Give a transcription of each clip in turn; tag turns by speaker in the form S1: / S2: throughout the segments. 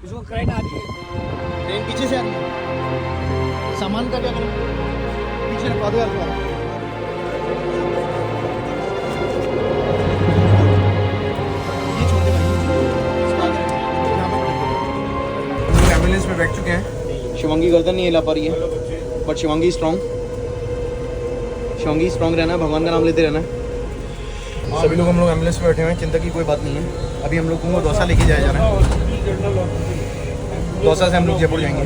S1: उसको क्रेन आ रही है, ट्रेन पीछे से आ रही है। सामान का क्या करें? पीछे रखवा दो यार थोड़ा। ये छोड़ दे भाई, इसको आगे रख। यहाँ पे पड़ेगा। एम्बुलेंस में बैठ चुके हैं। शिवांगी गर्दन नहीं हिला पा रही है, but Shivangi strong. Shivangi strong रहना है, भगवान का नाम लेते रहना है। सभी लोग हम लोग एम्बुलेंस में बैठे हुए हैं, चिंता की कोई बात नहीं है। अभी हम लोग को दौसा लेके जाया जा रहा है। दौसा से हम लोग जयपुर जाएंगे।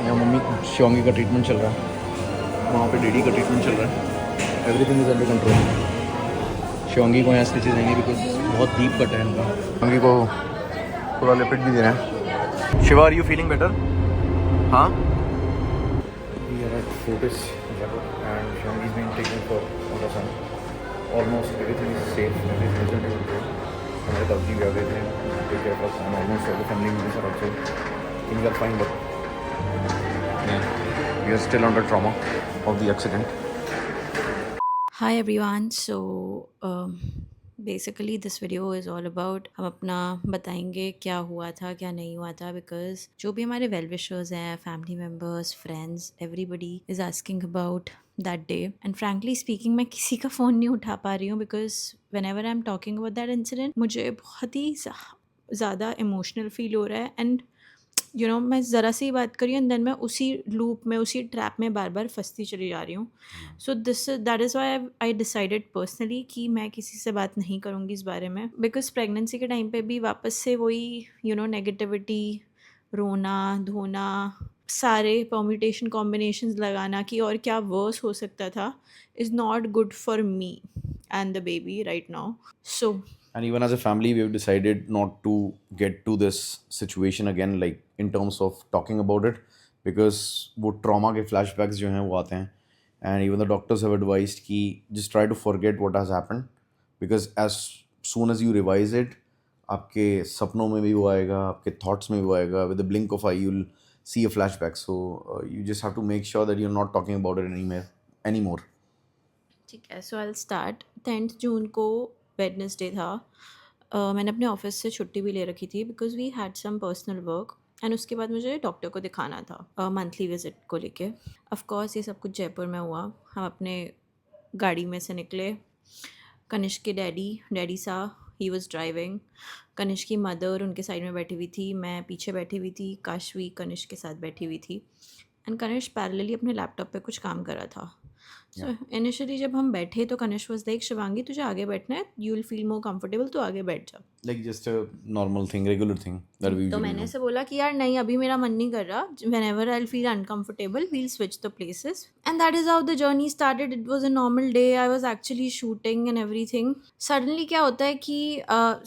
S1: यहाँ मम्मी शिवांगी का ट्रीटमेंट चल रहा है, वहाँ पे डैडी का ट्रीटमेंट चल रहा है। Everything is under control. Shivangi को यहाँ स्टिचेज देंगे बिकॉज बहुत डीप कट है इनका। शिवांगी को पूरा लिपिड भी दे रहे हैं। Shiva, are you feeling better? हाँ। We are at Fortis and Shivangi is being taken for ultrasound. Almost everything is safe, everything is under control. हमारे ताऊजी भी आ गए थे, take care of us, and almost all the family members are also. Things are fine, but yeah, we are still under trauma of the accident.
S2: Hi everyone. So basically this video is all about हम अपना बताएंगे क्या हुआ था क्या नहीं हुआ था, because जो भी हमारे well wishers हैं, family members, friends, everybody is asking about that day. And frankly speaking मैं किसी का फ़ोन नहीं उठा पा रही हूँ because whenever I'm talking about that incident मुझे बहुत ही ज़्यादा emotional feel हो रहा है. And मैं ज़रा सी बात करी एंड देन मैं उसी लूप में, उसी ट्रैप में बार बार फंसती चली जा रही हूँ. So that is why I decided personally कि मैं किसी से बात नहीं करूँगी इस बारे में, बिकॉज प्रेगनेंसी के टाइम पे भी वापस से वही नेगेटिविटी, रोना धोना, सारे परम्यूटेशन कॉम्बिनेशंस लगाना कि और क्या वर्स हो सकता था, is not good for me and the baby right now. So
S3: And even as a family, we have decided not to get to this situation again, like in terms of talking about it, because वो trauma के flashbacks जो हैं वो आते हैं, and even the doctors have advised कि just try to forget what has happened, because as soon as you revise it, आपके सपनों में भी वो आएगा, आपके thoughts में भी वो आएगा. With the blink of eye, you'll see a flashback. So you just have to make sure that you're not talking about it anymore.
S2: ठीक है. सो आई स्टार्ट. 10th जून को वेडनेसडे था. मैंने अपने ऑफिस से छुट्टी भी ले रखी थी because we had some personal work, and उसके बाद मुझे डॉक्टर को दिखाना था मंथली विजिट को लेके. ऑफ कोर्स ये सब कुछ जयपुर में हुआ. हम अपने गाड़ी में से निकले. कनिष्क के डैडी सा ही वॉज ड्राइविंग. कनिष्क की मदर उनके साइड में बैठी हुई थी, मैं पीछे बैठी हुई थी, काशवी कनिष्क के साथ बैठी हुई थी, एंड कनिष्क पैरेलली अपने लैपटॉप पे कुछ काम कर रहा था. सो इनिशियली जब हम बैठे तो कनिष्क वाज लाइक, शिवांगी तुझे आगे बैठना है, you will feel more comfortable, तो आगे बैठ जा.
S3: Like just a normal thing, regular thing that we
S2: तो
S3: usually
S2: मैंने
S3: do.
S2: ऐसे बोला कि यार नहीं, अभी मेरा मन नहीं कर रहा, whenever I'll feel uncomfortable we'll switch the places. And that is how the journey started. It was a normal day. I was actually shooting and everything. Suddenly क्या होता है कि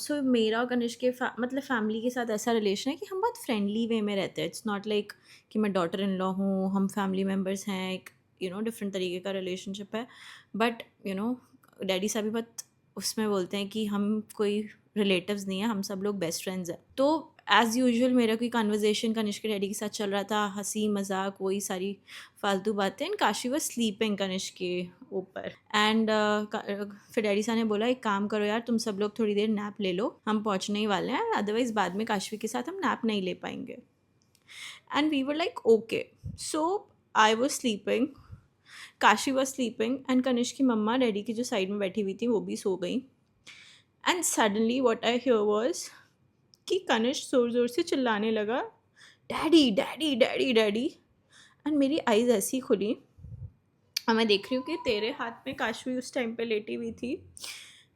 S2: सो मेरा और कनिष्क के मतलब फैमिली के साथ ऐसा रिलेशन है कि हम बहुत फ्रेंडली वे में रहते हैं. इट्स नॉट लाइक कि मैं डॉटर इन लॉ हूँ, हम फैमिली मेम्बर्स हैं, एक डिफरेंट तरीके का रिलेशनशिप है. बट डैडी साहब भी बहुत उसमें बोलते हैं कि हम कोई रिलेटिव्स नहीं है, हम सब लोग बेस्ट फ्रेंड्स हैं. तो एज़ यूजुअल मेरा कोई कन्वर्जेशन कनिष्क के डैडी के साथ चल रहा था, हंसी मजाक वही सारी फालतू बातें. And Kashi was sleeping Kanishk के ऊपर. एंड फिर डैडी साहब ने बोला एक काम करो यार, तुम सब लोग थोड़ी देर नैप ले लो, हम पहुंचने ही वाले हैं, अदरवाइज़ बाद में काशवी के साथ हम नैप नहीं ले पाएंगे. And we were like okay. So I was sleeping, Kashi was sleeping, and Kanishk की मम्मा डैडी की जो साइड में बैठी हुई थी वो भी सो गई. And suddenly what I hear was कि कनिष्क ज़ोर ज़ोर से चिल्लाने लगा, daddy daddy daddy daddy. And मेरी आइज़ ऐसी खुली और मैं देख रही हूँ कि तेरे हाथ में काशवी उस टाइम पे लेटी हुई थी.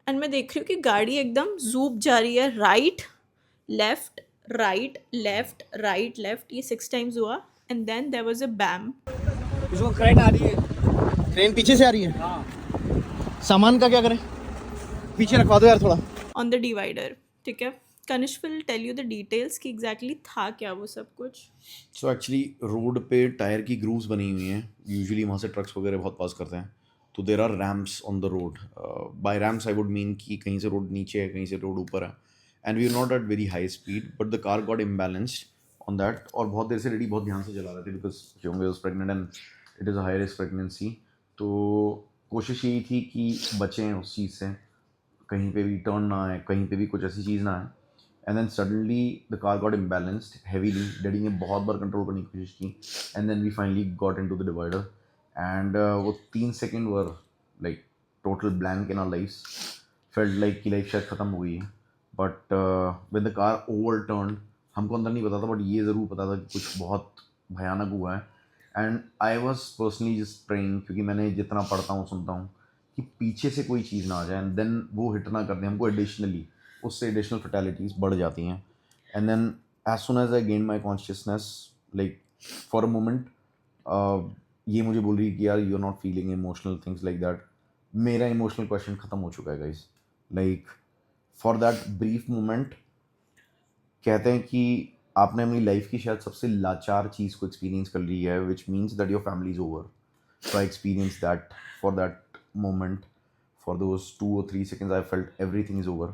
S2: एंड मैं देख रही हूँ कि गाड़ी एकदम जूप जा रही है, right left right left right left, ये 6 times हुआ. And then there was a bam.
S1: उसको क्रेन आ रही है, ट्रेन पीछे से आ रही है. सामान का क्या करें? पीछे रखवा दो यार थोड़ा.
S2: On the divider. ठीक है. Kanishk will tell you the details कि एग्जैक्टली था क्या वो सब कुछ.
S3: So actually रोड पे टायर की ग्रूव्स बनी हुई हैं. यूजुअली वहाँ से ट्रक्स वगैरह बहुत पास करते हैं, तो there are ramps on the road. By ramps I would mean कि कहीं से रोड नीचे है, कहीं से रोड ऊपर है, and we are not at very high speed, but the car got imbalanced on that. और बहुत देर से रेडी बहुत ध्यान से चला रहे थे because Shivangi was pregnant and it is a high risk pregnancy. तो कोशिश यही थी कि बचें उस चीज़ से. कहीं पे भी टर्न ना आए, कहीं पे भी कुछ ऐसी चीज़ ना आए. And then suddenly the car got imbalanced heavily. Daddy ने बहुत बार कंट्रोल करने की कोशिश की. And then we finally got into the divider. And वो 3 second were like total blank in our lifes. Felt like कि लाइफ शायद ख़त्म हो गई है. But when the car overturn, हमको अंदर नहीं पता था बट ये ज़रूर पता था कि कुछ बहुत भयानक हुआ है. And I was personally just praying, क्योंकि मैंने जितना पढ़ता हूँ सुनता हूँ कि पीछे से कोई चीज़ ना आ जाए एंड देन वो हिट ना कर दे हमको एडिशनली, उससे एडिशनल फैटेलिटीज़ बढ़ जाती हैं. And then as soon as I gain my consciousness, like for a moment ये मुझे बोल रही है कि यार you are not feeling emotional things like that. मेरा इमोशनल क्वेश्चन ख़त्म हो चुका है guys. Like for that brief moment, कहते हैं कि आपने अपनी लाइफ की शायद सबसे लाचार चीज़ को एक्सपीरियंस कर ली है, which means that your family is over. So I experience that for that moment. For those 2 or 3 seconds, I felt everything is over.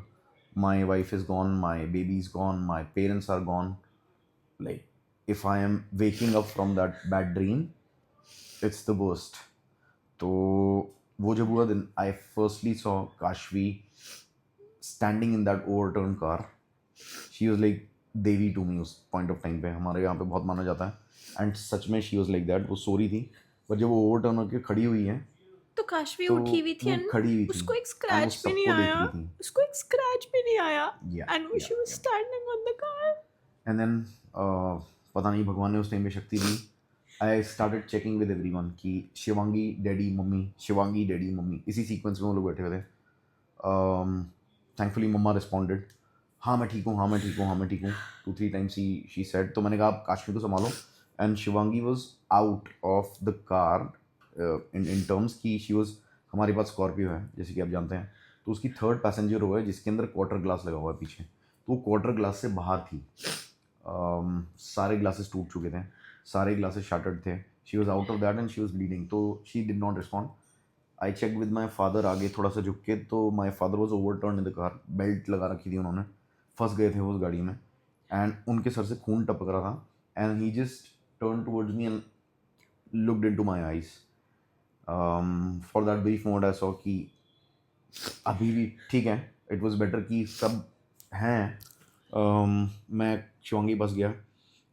S3: My wife is gone, my baby is gone, my parents are gone. Like, if I am waking up from that bad dream, it's the worst. तो वो जब हुआ दिन, I firstly saw Kashvi standing in that overturned car. She was like Devi to me उस point of time पे. हमारे यहाँ पे बहुत माना जाता है. And सच में she was like that. वो सो रही थी, पर जब वो overturn होकर खड़ी हुई है,
S2: तो काशवी
S3: तो
S2: उठी हुई थी
S3: वो
S2: एंड
S3: खड़ी हुई थी
S2: उसको एक
S3: और वो
S2: स्क्रैच भी नहीं
S3: सबको देख
S2: आया.
S3: रही थी.
S2: उसको एक स्क्रैच भी नहीं आया.
S3: Yeah,
S2: and she was
S3: yeah.
S2: Standing on the car.
S3: And then पता नहीं भगवान ने उस टाइम में शक्ति दी. I started checking with everyone कि Shivangi daddy mummy, Shivangi daddy mummy, इसी सीक्वेंस में वो लोग बैठे हुए थे. थैंकफुली मम्मा रिस्पॉन्डेड, हाँ मैं ठीक हूँ, हाँ मैं ठीक हूँ, हाँ मैं ठीक हूँ, 2-3 टाइम्स शी सेड. तो मैंने कहा आप काश्मी को संभालो. And Shivangi was out of the car in terms की शी वॉज, हमारे पास स्कॉर्पियो है जैसे कि आप जानते हैं, तो उसकी थर्ड पैसेंजर हुआ है जिसके अंदर क्वार्टर ग्लास लगा हुआ है पीछे. तो वो क्वार्टर ग्लास से बाहर थी. सारे ग्लासेस टूट चुके थे, सारे ग्लासेस शार्टर्ड थे. She was out of that and she was bleeding. तो she did not respond. I check with my father आगे थोड़ा सा झुक के, तो my father was overturn in the car. Belt लगा रखी थी उन्होंने, फंस गए थे वो उस गाड़ी में. एंड उनके सर से खून टपक रहा था. And he just turn towards me and looked into my eyes. For that brief moment I saw कि अभी भी ठीक है. इट वाज बेटर कि सब हैं. मैं शिवांगी बस गया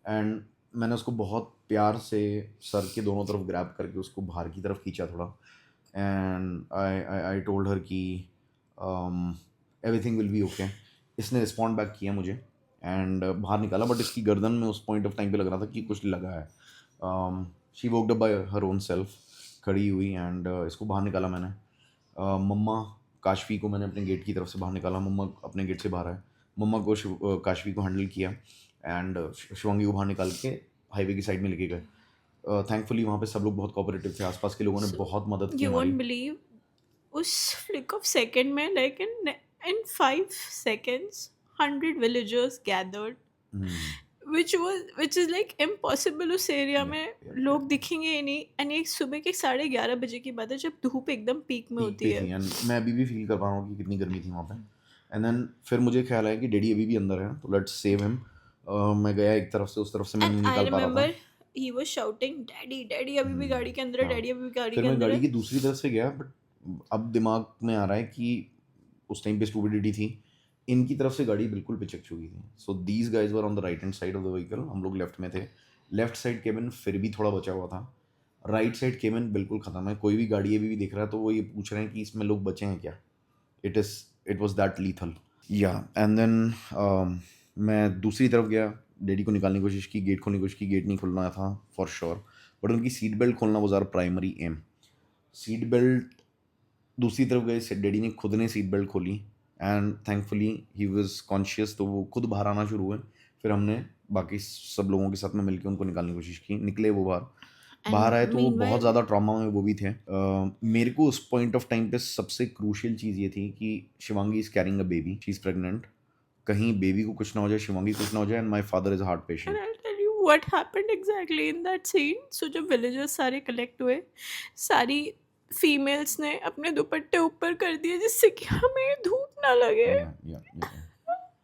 S3: एंड मैंने उसको बहुत प्यार से सर के दोनों तरफ ग्रैब करके उसको बाहर की तरफ खींचा थोड़ा. एंड आई टोल्ड हर कि एवरीथिंग विल बी ओके. इसने रिस्पॉन्ड बैक किया मुझे एंड बाहर निकाला, बट इसकी गर्दन में उस पॉइंट ऑफ टाइम पे लग रहा था कि कुछ लगा है. She woked up by her own self, खड़ी हुई एंड इसको बाहर निकाला मैंने. मम्मा काशवी को मैंने अपने गेट की तरफ से बाहर निकाला. मम्मा अपने गेट से बाहर आए. मम्मा को काशवी को हैंडल किया एंड शिवांगी को बाहर निकाल के हाईवे की साइड में लेके गए. थैंकफुली वहाँ पे सब लोग बहुत कोऑपरेटिव थे. आसपास के लोगों ने बहुत मदद की
S2: यू
S3: हमारी.
S2: वोंट बिलीव, उस फ्लिक ऑफ सेकंड में like in 5 seconds 100 villagers gathered, which is like impossible. उस एरिया में लोग दिखेंगे ही नहीं. एंड एक सुबह के 11:30 बजे की बात है जब धूप एकदम पीक में होती है.
S3: एंड मैं अभी भी फील कर पा रहा हूँ कि कितनी गर्मी थी वहाँ पे. एंड देन फिर मुझे ख्याल आया कि डैडी अभी भी अंदर है, तो लेट्स सेव हिम. मैं गया एक तरफ से, उस तरफ से मैं नहीं
S2: And I
S3: निकल पा रहा था.
S2: remember he was shouting, "Daddy, Daddy, अभी भी गाड़ी के अंदर है,
S3: हाँ.
S2: Daddy अभी भी गाड़ी
S3: फिर
S2: के
S3: मैं
S2: अंदर
S3: गाड़ी
S2: है."
S3: की दूसरी तरफ से गया, बट अब दिमाग में आ रहा है कि उस टाइम पे स्टूपिडिटी थी. इनकी तरफ से गाड़ी बिल्कुल पिचक चुकी थी. So these guys were on the right hand side of the vehicle. हम लोग लेफ्ट में थे. लेफ्ट साइड केबिन फिर भी थोड़ा बचा हुआ था. राइट साइड केबिन बिल्कुल ख़त्म है. कोई भी गाड़ी अभी भी दिख रहा है तो वो ये पूछ रहे हैं कि इसमें लोग बचे हैं क्या. It was that lethal. या एंड देन मैं दूसरी तरफ गया. डैडी को निकालने की कोशिश की, गेट खोलने की कोशिश की. गेट नहीं खुलना था फॉर श्योर, बट उनकी सीट बेल्ट खोलना was our primary aim. Seat belt दूसरी तरफ गए, डैडी ने खुद ने सीट बेल्ट खोली and thankfully he was conscious, तो वो खुद बाहर आना शुरू हुए. फिर हमने बाकी सब लोगों के साथ में मिलकर उनको निकालने की कोशिश की. निकले वो बाहर आए तो वो बहुत ज़्यादा ट्रॉमा में वो भी थे. मेरे को उस पॉइंट ऑफ टाइम पे सबसे क्रूशियल चीज़ ये थी कि Shivangi is carrying a baby, she is pregnant. कहीं बेबी को कुछ ना हो जाए, शिवांगी को कुछ ना हो जाए. And my father is heart
S2: And
S3: patient.
S2: I'll tell you what happened exactly in that scene. So जब villagers सारे कलेक्ट हुए, सारी फीमेल्स ने अपने दुपट्टे ऊपर कर दिए जिससे कि हमें धूप ना लगे.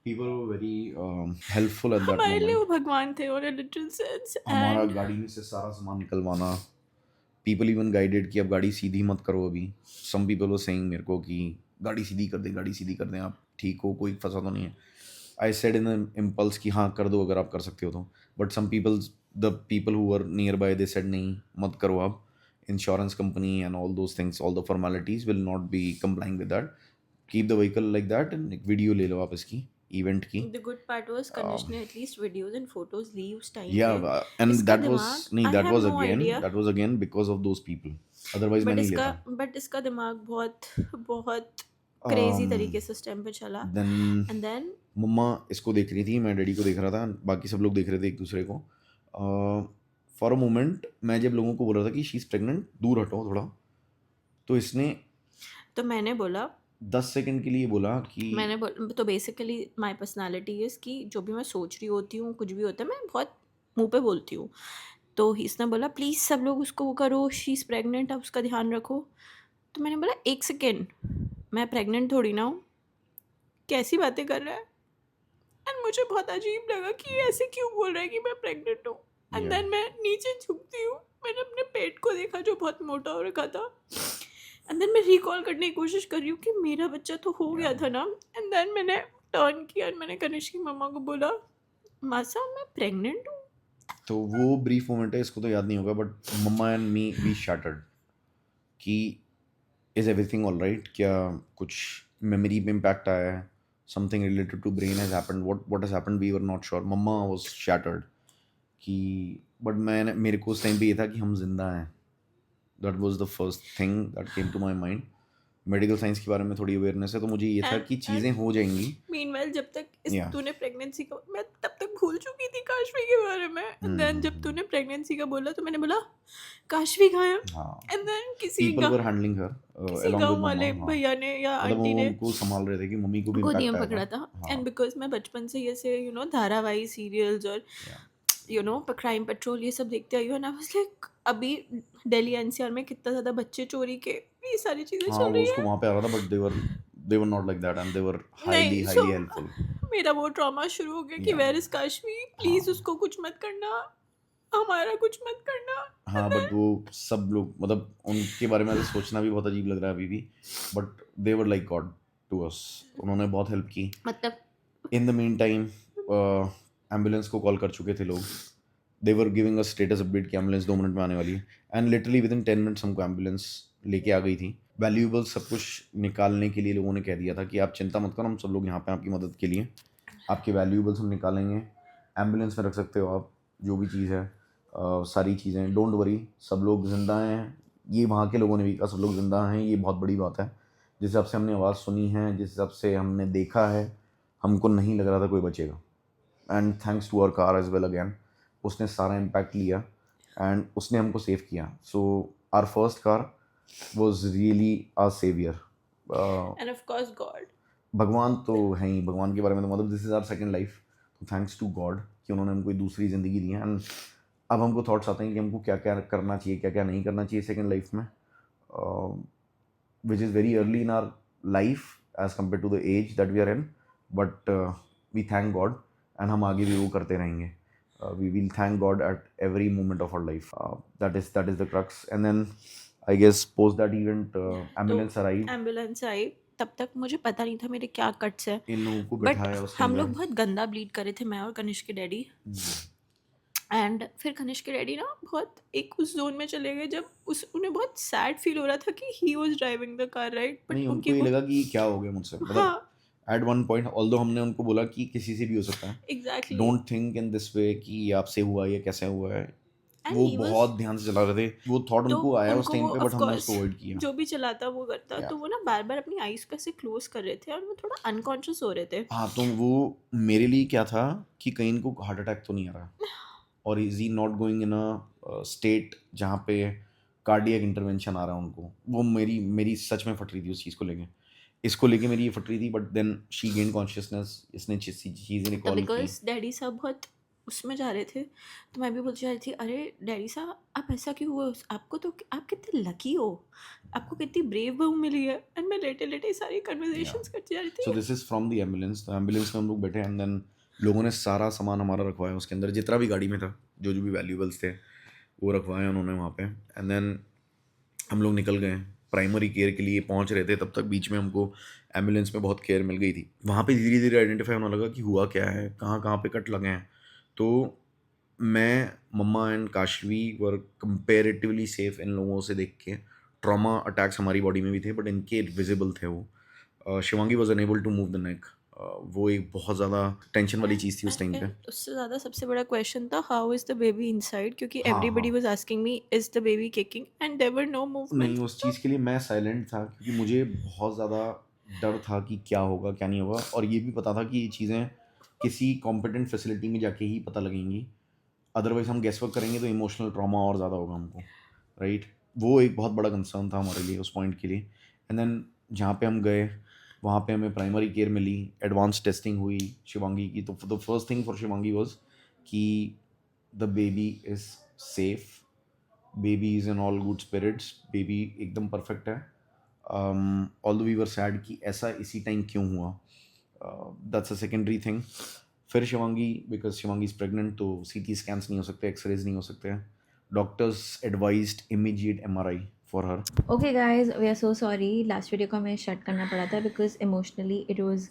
S3: People were very helpful at that
S2: हमारे लिए
S3: moment.
S2: वो भगवान थे on a literal sense.
S3: हमारा
S2: And
S3: गाड़ी में से सारा सामान निकलवाना. People even guided कि अब गाड़ी सीधी मत करो अभी. Some people were saying मेरे को कि गाड़ी सीधी कर दें, गाड़ी सीधी कर दें, आप ठीक हो, कोई फंसा तो नहीं है. आई सेड इन इम्पल्स कि हाँ कर दो अगर आप कर सकते हो तो. But some peoples, the people who were nearby, they said नहीं मत करो आप. Insurance company and all those things, all the formalities will not be complying with that. Keep the vehicle like that and एक video ले लो आप इसकी event की.
S2: The good part was Kanish ने at least videos and photos ली उस time
S3: Yeah,
S2: पे.
S3: and
S2: इसका
S3: that was
S2: दिमाग,
S3: नहीं,
S2: I
S3: that
S2: have
S3: was
S2: no
S3: again,
S2: idea.
S3: that was again because of those people. Otherwise मैं
S2: But
S3: नहीं लेता.
S2: but इसका दिमाग बहुत crazy
S3: Um,
S2: तरीके से उस time पे चला.
S3: then
S2: And then
S3: मम्मा इसको देख रही थी, मैं डैडी को देख रहा था, बाकी सब लोग देख रहे थे एक दूसरे को. फॉर अ मोमेंट मैं जब लोगों को बोल रहा था कि शी इज़ प्रेग्नेंट, दूर हटो थोड़ा, तो इसने
S2: तो मैंने बोला
S3: 10 सेकंड के लिए बोला कि
S2: तो बेसिकली माय पर्सनालिटी इज कि जो भी मैं सोच रही होती हूँ, कुछ भी होता है, मैं बहुत मुंह पे बोलती हूँ. तो इसने बोला प्लीज़ सब लोग उसको वो करो, शी इज़ प्रेग्नेंट, आप उसका ध्यान रखो. तो मैंने बोला 1 सेकेंड, मैं प्रेग्नेंट थोड़ी ना हूँ, कैसी बातें कर रहा है. एंड मुझे बहुत अजीब लगा कि ये ऐसे क्यों बोल रहा है कि मैं प्रेग्नेंट हूँ. And
S3: Yeah.
S2: देन मैं नीचे झुकती हूँ, मैंने अपने पेट को देखा जो बहुत मोटा हो रखा था. एंड देन मैं रिकॉल करने की कोशिश कर रही हूँ कि मेरा बच्चा तो हो गया था ना. एंड देन मैंने टर्न किया और मैंने कनिष्क की मम्मा को बोला मासा मैं प्रेग्नेंट हूँ.
S3: तो वो ब्रीफ मोमेंट है, इसको तो याद नहीं होगा, but mamma and me we shattered कि इज़ एवरीथिंग ऑल राइट, क्या कुछ मेमोरी पे इम्पैक्ट आया है, something related to brain has happened, what has happened, we were not sure. Mamma was shattered कि, बट मैंने, मेरे को उस टाइम पे ये था कि हम जिंदा हैं. That was the first thing that came to my mind. Medical science के बारे में थोड़ी अवेयरनेस है, तो मुझे ये था कि चीज़ें हो जाएंगी.
S2: मीनवाइल जब तक
S3: Yeah.
S2: तूने प्रेगनेंसी का, मैं तब तक भूल चुकी थी काशवी के बारे में. एंड देन जब तूने प्रेगनेंसी का बोला तो मैंने बोला काशवी कहाँ है.
S3: हाँ,
S2: एंड देन किसी
S3: people were handling her along
S2: गाँव
S3: विद
S2: वाले
S3: मम्मा.
S2: भैया ने या
S3: मतलब
S2: आंटी
S3: वो
S2: ने
S3: उनको संभाल रहे थे कि मम्मी को भी
S2: गोदी
S3: इम्पैक्ट
S2: में
S3: आया
S2: पकड़ा
S3: था.
S2: था. एंड बिकॉज मैं बचपन से ऐसे धारावाही सीरियल्स और क्राइम पेट्रोल ये सब देखते आई हूँ. एंड आई वाज लाइक अभी दिल्ली एनसीआर में कितना ज़्यादा बच्चे चोरी के ये सारी चीज़ें
S3: हाँ,
S2: चल
S3: वो
S2: रही
S3: उसको
S2: है.
S3: वहाँ पे आ रहा था, but they were not like that and they were highly
S2: नहीं,
S3: highly
S2: so
S3: helpful.
S2: मेरा वो ट्रॉमा शुरू हो गया कि
S3: Yeah.
S2: Where is Kashvi, please
S3: हाँ.
S2: उसको कुछ मत करना, हमारा कुछ मत करना.
S3: हाँ, बट वो सब लोग, मतलब उनके बारे में ऐसे सोचना भी बहुत अजीब लग रहा है अभी भी, but they were like god to us. उन्होंने बहुत हेल्प की.
S2: मतलब
S3: in the meantime ambulance को कॉल कर चुके थे लोग. They were giving a status update कि एम्बुलेंस 2 मिनट में आने वाली है. And literally within 10 minutes हमको एम्बुलेंस लेके आ गई थी. वैल्यूएबल सब कुछ निकालने के लिए लोगों ने कह दिया था कि आप चिंता मत करो, हम सब लोग यहाँ पे आपकी मदद के लिए. आपके वैल्यूएबल्स हम निकालेंगे, एम्बुलेंस में रख सकते हो आप, जो भी चीज़ है, सारी चीज़ें, डोंट वरी, सब लोग जिंदा हैं. ये वहाँ के लोगों ने भी कहा सब लोग जिंदा हैं, ये बहुत बड़ी बात है. जिस हिसाब से हमने आवाज़ सुनी है, जिस हिसाब से हमने देखा है, हमको नहीं लग रहा था कोई बचेगा. And thanks to our car as well again, उसने सारा इम्पैक्ट लिया एंड उसने हमको सेव किया. So our first car was really our savior.
S2: And of course God.
S3: भगवान तो है ही, भगवान के बारे में तो मतलब this is our second life. तो थैंक्स टू गॉड कि उन्होंने हमको दूसरी ज़िंदगी दी है. एंड अब हमको थॉट्स आते हैं कि हमको क्या क्या करना चाहिए, क्या क्या नहीं करना चाहिए सेकंड लाइफ में, which is very early in our life as compare to the age that we are in. But we thank God and हम आगे भी वो करते रहेंगे. We will thank God at every moment of our life. That is the crux. And then I guess post that event, ambulance arrived.
S2: Ambulance आई, तब तक मुझे पता नहीं था मेरे क्या कट्स है.
S3: इन लोगों को
S2: बट
S3: बैठाया उसके
S2: हम लोग
S3: अंदर.
S2: बहुत गंदा ब्लीड करे थे, मैं और कनिष्क के डैडी. एंड फिर कनिष्क के डैडी ना बहुत एक उस जोन में चले गए जब उन्हें बहुत सैड फील हो रहा था कि he was driving the car, right. But
S3: नहीं, उनको ये लगा कि क्या हो गया मुझसे. मतलब
S2: हाँ
S3: एट वन पॉइंट ऑल्दो हमने उनको बोला कि किसी से भी हो सकता है,
S2: exactly.
S3: Don't think in this way कि ये आपसे हुआ, ये कैसे हुआ है.
S2: And
S3: वो
S2: he was-
S3: बहुत ध्यान से चला रहे थे. वो थॉट
S2: तो
S3: उनको आया उस
S2: उनको
S3: टाइम
S2: वो,
S3: पे,
S2: of
S3: बट हमने
S2: course,
S3: उसको अवॉइड किया.
S2: जो भी चलाता वो करता.
S3: Yeah.
S2: तो वो ना बार बार अपनी आईज को ऐसे क्लोज कर रहे थे और वो थोड़ा अनकॉन्शियस हो रहे थे.
S3: हाँ, तो वो मेरे लिए क्या था कि कहीं इनको हार्ट अटैक तो नहीं आ रहा, और is he not going in a state जहाँ पे कार्डियक इंटरवेंशन आ रहा है उनको. वो मेरी सच में फट रही थी उस चीज़ को लेके. इसको लेके मेरी ये फट रही थी, but then she gain consciousness. इसने चीज़ें रिकॉल की.
S2: बिकॉज डैडी साहब बहुत उसमें जा रहे थे, तो मैं भी बोलती जा रही थी अरे डैडी साहब आप ऐसा क्यों हुआ, आपको तो आप कितने लकी हो, आपको कितनी ब्रेव बहू मिली है. एंड मैं लेटे लेटे सारी कन्वर्सेशंस करती जा रही
S3: सो
S2: थी.
S3: This is from the ambulance. तो एम्बुलेंस में हम लोग बैठे, एंड देन लोगों ने सारा सामान हमारा रखवाया उसके अंदर, जितना भी गाड़ी में था, जो भी वैल्यूएबल्स थे वो रखवाए उन्होंने वहाँ पे. एंड देन हम लोग निकल गए. प्राइमरी केयर के लिए पहुंच रहे थे तब तक बीच में हमको एम्बुलेंस में बहुत केयर मिल गई थी। वहाँ पे धीरे धीरे आइडेंटिफाई होने लगा कि हुआ क्या है, कहाँ कहाँ पे कट लगे हैं। तो मैं, mama and Kashvi were comparatively safe इन लोगों से देख के। ट्रॉमा अटैक्स हमारी बॉडी में भी थे बट इनके विजिबल थे वो। Shivangi was unable to move the neck. वो एक बहुत ज़्यादा टेंशन वाली चीज़ थी उस टाइम पे।
S2: And उससे ज़्यादा सबसे बड़ा क्वेश्चन था how is the baby inside, क्योंकि
S3: हाँ,
S2: एवरीबडी
S3: हाँ।
S2: Was asking me is the baby kicking and there were no
S3: नहीं,
S2: मूवमेंट।
S3: उस चीज़ के लिए मैं साइलेंट था क्योंकि मुझे बहुत ज़्यादा डर था कि क्या होगा क्या नहीं होगा, और ये भी पता था कि ये चीज़ें किसी कॉम्पिटेंट फैसिलिटी में जाके ही पता लगेंगी। अदरवाइज हम गेस वर्क करेंगे तो इमोशनल ट्रॉमा और ज़्यादा होगा हमको, राइट। वो एक बहुत बड़ा कंसर्न था हमारे लिए उस पॉइंट के लिए। एंड देन जहाँ पे हम गए वहाँ पे हमें प्राइमरी केयर मिली, एडवांस टेस्टिंग हुई शिवांगी की। तो the first thing for Shivangi was कि the baby is safe, baby is in all good spirits, baby एकदम परफेक्ट है। ऑल्दो वी वर सैड कि ऐसा इसी टाइम क्यों हुआ, दैट्स अ सेकेंडरी थिंग। फिर Shivangi, because Shivangi is pregnant तो CT स्कैन्स नहीं हो सकते, एक्सरेज नहीं हो सकते। Doctors advised immediate MRI for her.
S2: Okay guys, we are so sorry, last video को हमें शट करना पड़ा था because emotionally it was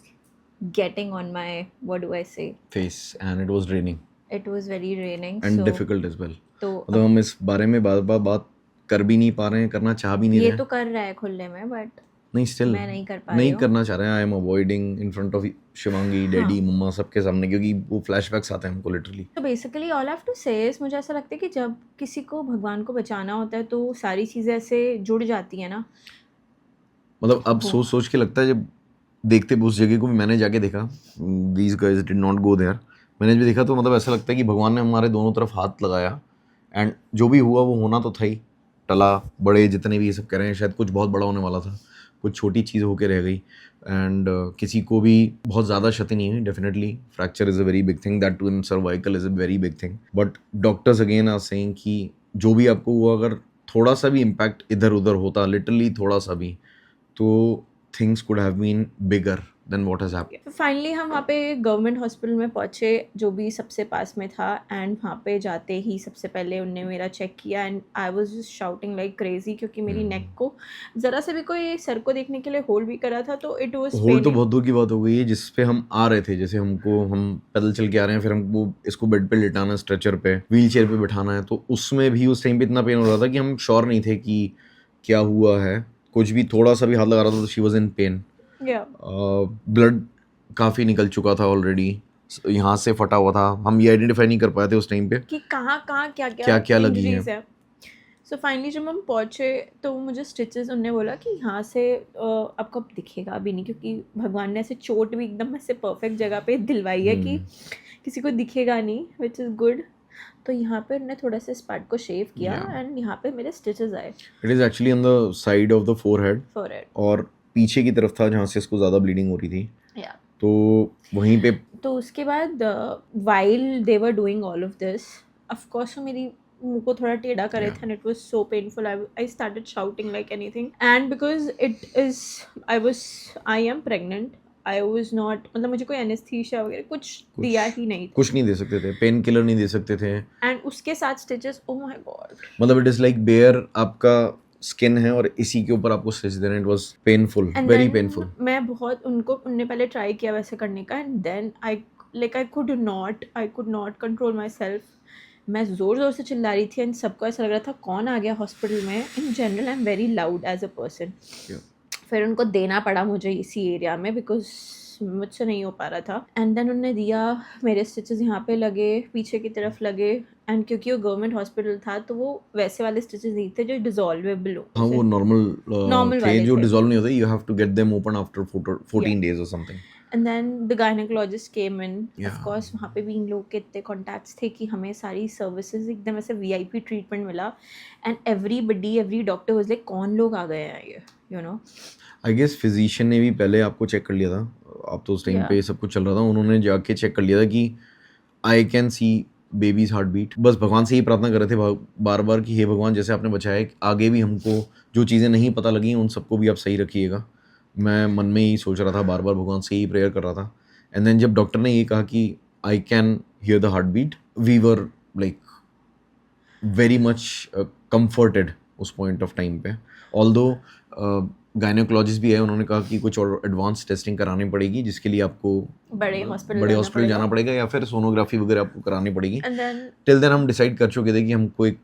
S2: getting on my, what do I say,
S1: face and it was draining
S2: it was very draining.
S1: And
S2: so
S1: difficult as well.
S2: तो
S1: मतलब हम इस बारे में बार बार बात कर भी नहीं पा रहे हैं, करना चाह भी नहीं
S2: ये
S1: रहे
S2: तो
S1: हैं।
S2: कर रहा है खुले में, बट
S1: नहीं, स्टिल
S2: मैं नहीं कर पा रही
S1: नहीं
S2: हूँ।
S1: करना चाह रहे हैं। I am avoiding in front of Shivangi, daddy, mamma सबके सामने, क्योंकि वो फ्लैशबैक्स आते हैं हमको लिटरली।
S2: तो basically all I have to say is, मुझे ऐसा लगता है कि जब किसी को भगवान को बचाना होता है तो सारी चीज़ें ऐसे जुड़ जाती हैं ना।
S1: मतलब अब सोच सोच के लगता है, जब देखते उस जगह को भी मैंने जाके देखा, these guys did not go there, मैंने भी देखा, तो मतलब ऐसा लगता है कि भगवान ने हमारे दोनों तरफ हाथ लगाया एंड जो भी हुआ वो होना तो था ही, टला। बड़े जितने भी ये सब कह रहे हैं, शायद कुछ बहुत बड़ा होने वाला था, कुछ छोटी चीज़ होके रह गई। एंड किसी को भी बहुत ज़्यादा क्षति नहीं हुई। Definitely fracture is a very big thing, that too in cervical is a very big thing. But doctors again are saying कि जो भी आपको हुआ, अगर थोड़ा सा भी इम्पैक्ट इधर उधर होता, लिटरली थोड़ा सा भी, तो things could have been bigger than what has happened.
S2: Finally हम वहाँ पे गवर्नमेंट हॉस्पिटल में पहुँचे जो भी सबसे पास में था, एंड वहाँ पे जाते ही सबसे पहले उनने मेरा चेक किया and I was just shouting like crazy, क्योंकि मेरी नेक को ज़रा से भी कोई सर को देखने के लिए होल्ड भी करा था तो इट वाज
S1: होल्ड तो बहुत दूर की बात हो गई है। जिस पे हम आ रहे थे, जैसे हम पैदल चल के आ रहे हैं, फिर हमको इसको बेड पे लिटाना है, स्ट्रेचर पे, व्हील चेयर पे बिठाना है, तो उसमें भी उस टाइम पे इतना पेन हो रहा था कि हम श्योर नहीं थे कि क्या हुआ है। कुछ भी थोड़ा सा भी हाथ लगा रहा था तो she was in pen. Blood काफ़ी निकल चुका था ऑलरेडी, यहाँ से फटा हुआ था। हम ये आइडेंटिफाई नहीं कर पाए थे उस टाइम पे
S2: कि कहाँ कहाँ क्या
S1: क्या लगी है।
S2: इंजरीज है। सो फाइनली जब हम पहुँचे तो मुझे स्टिचेस, उनने बोला कि यहाँ से आपको अब दिखेगा भी नहीं, क्योंकि भगवान ने ऐसे चोट भी एकदम ऐसे परफेक्ट जगह पे दिलवाई है कि किसी को दिखेगा नहीं, विच इज़ गुड। तो यहाँ पे उन्होंने थोड़ा सा इस पार्ट को शेव किया एंड यहाँ पे मेरे स्टिचेस आए।
S1: It is actually on the side of the forehead, और पीछे की तरफ था जहाँ से इसको ज़्यादा ब्लीडिंग हो रही थी। तो वहीं पे
S2: तो उसके बाद while they were doing all of this, of course मेरी मुंह को थोड़ा टेढ़ा करे थे and it was so painful, I started shouting like anything. And because it is I am pregnant, I was not, मतलब मुझे कोई एनेस्थीसिया वगैरह कुछ दिया ही नहीं था,
S1: कुछ नहीं दे सकते थे, पेन किलर नहीं दे सकते थे।
S2: एंड उसके साथ स्टिचेस, ओह माय गॉड,
S1: मतलब इट इज़ लाइक बेयर आपका स्किन है और इसी के ऊपर आपको स्टिच देना। It was painful, very painful.
S2: मैं बहुत उनने पहले ट्राई किया वैसे करने का, and then I could not control myself. मैं ज़ोर ज़ोर से चिल्ला रही थी एंड सबको ऐसा लग रहा था कौन आ गया हॉस्पिटल में। In general I am very loud as a person. फिर उनको देना पड़ा मुझे इसी एरिया में बिकॉज मुझसे नहीं हो पा रहा था। एंड देन उन्होंने दिया, मेरे स्टिचेस यहाँ पे लगे, पीछे की तरफ लगे, एंड क्योंकि वो गवर्नमेंट हॉस्पिटल था तो वो वैसे वाले स्टिचेस नहीं थे जो डिसॉल्वेबल हो।
S1: हाँ, वो नॉर्मल थे जो डिसॉल्व नहीं होते। You have to get them open after 14 days और something.
S2: And then the gynaecologist came in, of course वहाँ पे भी इन लोग के इतने कॉन्टैक्ट्स थे कि हमें सारी सर्विसेज एकदम ऐसे VIP ट्रीटमेंट मिला। And every doctor was like कौन लोग आ गए हैं ये, you know.
S1: I guess physician ने भी पहले आपको चेक कर लिया था, आप तो उस टाइम पे सब कुछ चल रहा था, उन्होंने जाके चेक कर लिया था कि I can see baby's heartbeat. बस भगवान से ही प्रार्थना कर रहे थे बार बार कि हे भगवान, जैसे आपने बचाया, आगे भी हमको जो चीज़ें नहीं पता लगी उन सबको भी आप सही रखिएगा। मैं मन में ही सोच रहा था, बार बार भगवान से ही प्रेयर कर रहा था। एंड देन जब डॉक्टर ने ये कहा कि I can hear the heartbeat, we were like very much comforted उस पॉइंट ऑफ टाइम पे। ऑल्दो
S3: गायनेकोलॉजिस्ट भी है, उन्होंने कहा कि कुछ और एडवांस टेस्टिंग करानी पड़ेगी जिसके लिए आपको
S2: बड़े
S3: हॉस्पिटल जाना पड़ेगा या फिर सोनोग्राफी वगैरह आपको करानी पड़ेगी।
S2: एंड देन
S3: टिल देन हम डिसाइड कर चुके थे कि हमको एक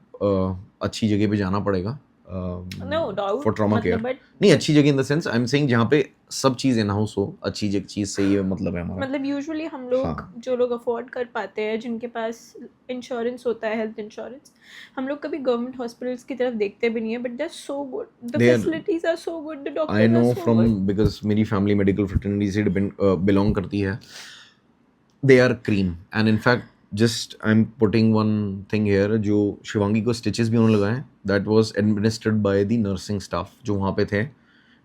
S3: अच्छी जगह पे जाना पड़ेगा
S2: no doubt
S3: for trauma care.
S2: But
S3: नहीं, अच्छी जगह in the sense I am saying जहाँ पे सब चीज़ इन हाउस हो, अच्छी चीज़ से ये मतलब है हमारा।
S2: मतलब यूजुअली हम लोग
S3: हाँ।
S2: जो लोग अफोर्ड कर पाते हैं, जिनके पास इंश्योरेंस होता है, हेल्थ इंश्योरेंस, हम लोग कभी गवर्नमेंट हॉस्पिटल्स की तरफ देखते भी नहीं है, but they are so good, the
S3: They are-
S2: facilities are so good, the
S3: eye
S2: doctors
S3: no
S2: are so
S3: from
S2: good.
S3: Because मेरी फैमिली मेडिकल फ्रेटर्निटी से बिलोंग करती है। They are cream and in fact just I am putting one thing here, जो शिवांगी को stitches भी उन्होंने लगाए, that was administered by the nursing staff जो वहाँ पे थे।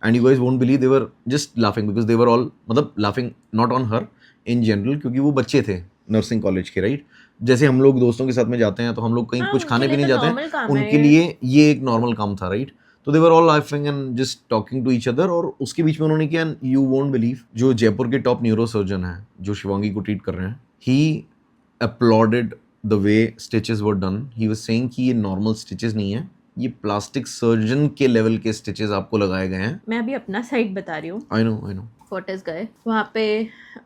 S3: And you guys won't believe, they were just laughing because they were all, मतलब laughing not on her in general, क्योंकि वो बच्चे थे नर्सिंग कॉलेज के, राइट। जैसे हम लोग दोस्तों के साथ में जाते हैं तो हम लोग कहीं
S2: हाँ,
S3: कुछ खाने
S2: उनके लिए
S3: पीने
S2: तो
S3: जाते
S2: normal
S3: हैं,
S2: काम है
S3: उनके
S2: ये।
S3: लिए ये एक नॉर्मल काम था, राइट। तो they were all laughing and just talking to each other. और उसके बीच में उन्होंने किया, यू वोंट बिलीव, जो जयपुर के टॉप न्यूरो सर्जन हैं जो शिवांगी को ट्रीट कर रहे हैं, ही applauded the way stitches were done. He was saying कि ये normal stitches नहीं है, ये प्लास्टिक सर्जन के लेवल के स्टिचेस आपको लगाए गए हैं।
S2: मैं अभी अपना साइड बता रही हूँ,
S3: आई नो
S2: फोर्टिस गए वहाँ पे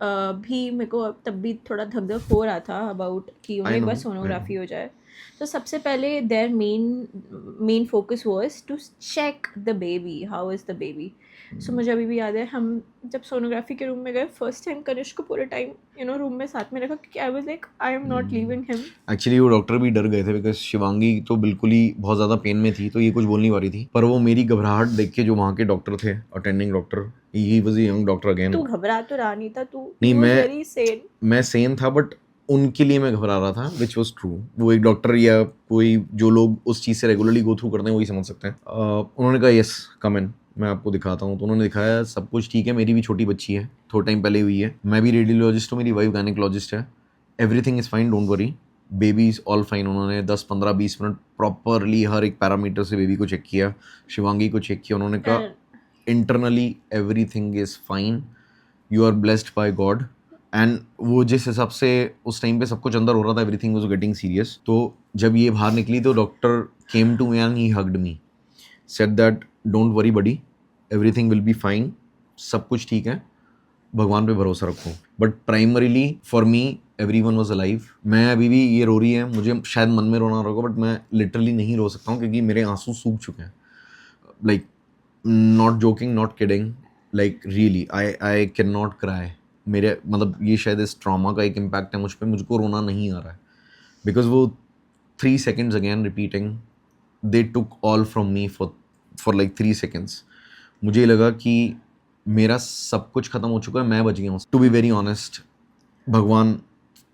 S2: भी मेरे को तब भी थोड़ा धक धक हो रहा था अबाउट कि
S3: I
S2: एक
S3: know,
S2: बार
S3: I
S2: सोनोग्राफी हो जाए। तो सबसे पहले their main focus was to check the baby, how is the baby. So मुझे अभी भी याद है, हम जब सोनोग्राफी के रूम में गए फर्स्ट टाइम, कनिष्क को पूरे टाइम रूम में साथ में रखा, क्योंकि I was like I am not leaving him.
S3: Actually वो डॉक्टर भी डर गए थे बिकॉज शिवांगी तो बिल्कुल ही बहुत ज़्यादा पेन में थी, तो ये कुछ बोल नहीं पा रही थी। पर वो मेरी घबराहट देख के, जो वहाँ के डॉक्टर थे, attending doctor, he was a young doctor again.
S2: तू घबरा तो रहा नहीं था, तू
S3: नहीं,
S2: वेरी सेन।
S3: मैं सेन था, बट उनके लिए मैं घबरा रहा था, विच वॉज ट्रू। वो एक डॉक्टर या कोई जो लोग उस चीज़ से रेगुलरली गो थ्रू करते हैं वही समझ सकते हैं। उन्होंने कहा यस कम इन, मैं आपको दिखाता हूँ। तो उन्होंने दिखाया, सब कुछ ठीक है, मेरी भी छोटी बच्ची है, थोड़ा टाइम पहले हुई है, मैं भी रेडियोलॉजिस्ट हूँ, मेरी वाइफ गायनेकोलॉजिस्ट है, everything is fine, don't worry, baby is all fine. उन्होंने 10-15-20 मिनट प्रॉपरली हर एक पैरामीटर से बेबी को चेक किया, शिवांगी को चेक किया। उन्होंने कहा internally everything is fine, you are blessed by God. And वो जिस हिसाब से उस टाइम पे सब कुछ अंदर हो रहा था, एवरीथिंग वाज गेटिंग सीरियस। तो जब ये बाहर निकली तो doctor came to me and he hugged me, said that don't worry buddy, everything will be fine, सब कुछ ठीक है, भगवान पे भरोसा रखो। But primarily for me everyone was alive. मैं अभी भी, ये रो रही है, मुझे शायद मन में रोना होगा, बट मैं लिटरली नहीं रो सकता हूँ क्योंकि मेरे आंसू सूख चुके हैं। Like not joking, not kidding, like really I can not cry. मेरे मतलब ये शायद इस ट्रॉमा का एक इम्पैक्ट है मुझ पर, मुझको रोना नहीं आ रहा है बिकॉज वो 3 seconds again repeating, they took all from me for like 3 seconds। मुझे लगा कि मेरा सब कुछ ख़त्म हो चुका है, मैं बच गया हूँ। टू बी वेरी ऑनेस्ट, भगवान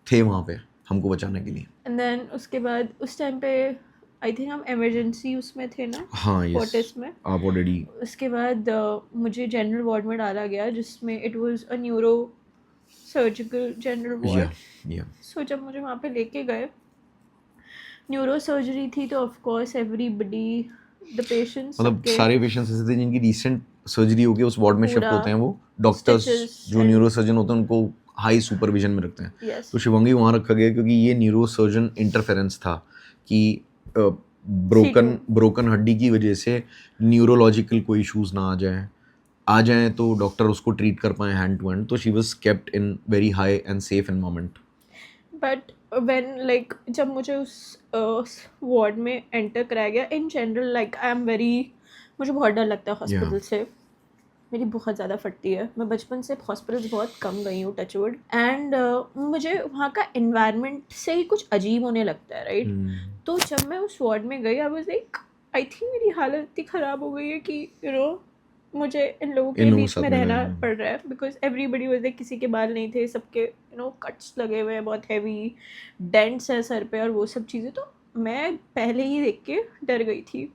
S3: थे वहाँ पे हमको बचाने के लिए।
S2: एंड देन उसके बाद उस टाइम पे आई थिंक हम इमरजेंसी उसमें थे ना,
S3: हाँ यस,
S2: फोर्टिस में।
S3: आप ऑलरेडी।
S2: उसके बाद मुझे जनरल वार्ड में डाला गया, जिसमें it was a neuro surgical general ward.
S3: या
S2: सो जब मुझे वहाँ पे लेके गए, न्यूरो सर्जरी थी, तो of course everybody, the patients,
S3: मतलब सारे पेशेंट्स ऐसे थे जिनकी रिसेंट सर्जरी हो गई, उस वार्ड में शिफ्ट
S2: पूरा
S3: होते हैं वो डॉक्टर्स,
S2: stitches
S3: जो
S2: and-
S3: न्यूरो सर्जन होते हैं उनको हाई सुपरविजन में रखते हैं।
S2: यस
S3: तो शिवांगी वहाँ रखा गया क्योंकि ये न्यूरो सर्जन इंटरफेरेंस था कि ब्रोकन हड्डी की वजह से न्यूरोलॉजिकल कोई इश्यूज ना आ जाए तो डॉक्टर उसको ट्रीट कर पाए हैंड टू हैंड। तो she was kept in very high and safe environment.
S2: But when like जब मुझे उस वार्ड में एंटर कराया गया, in general like I am very, मुझे बहुत डर लगता है हॉस्पिटल से, मेरी बहुत ज़्यादा फटती है। मैं बचपन से हॉस्पिटल्स बहुत कम गई हूँ, टचवुड। एंड मुझे वहाँ का एनवायरनमेंट से ही कुछ अजीब होने लगता है, राइट। तो जब मैं उस वार्ड में गई, I was like, I think मेरी हालत इतनी ख़राब हो गई है कि मुझे इन लोगों के बीच में रहना पड़ रहा है, बिकॉज एवरीबडी वाज लाइक, किसी के बाल नहीं थे, सबके कट्स लगे हुए हैं, बहुत हैवी डेंट्स हैं सर पे और वो सब चीज़ें। तो मैं पहले ही देख के डर गई थी।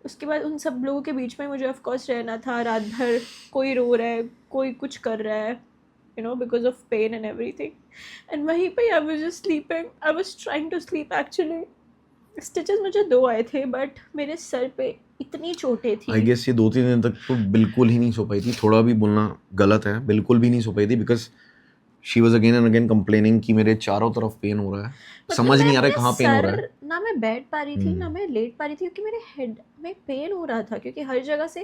S2: उसके बाद उन सब लोगों के बीच में मुझे ऑफ कोर्स रहना था, रात भर कोई रो रहा है, कोई कुछ कर रहा है, because of pain and everything. And वहीं पे I was just sleeping, I was trying to sleep actually. Stitches मुझे 2 आए थे, बट मेरे सर पे इतनी चोटें थी।
S3: आई गेस ये 2-3 दिन तक तो बिल्कुल ही नहीं सो पाई थी। थोड़ा भी बोलना गलत है, बिल्कुल भी नहीं सो पाई थी because she was again and again complaining कि मेरे चारों तरफ पेन हो रहा है, समझ नहीं आ रहा है कहाँ पेन हो रहा है.
S2: ना मैं बैठ पा रही थी ना मैं लेट पा रही थी, क्योंकि मेरे हेड में पेन हो रहा था, क्योंकि हर जगह से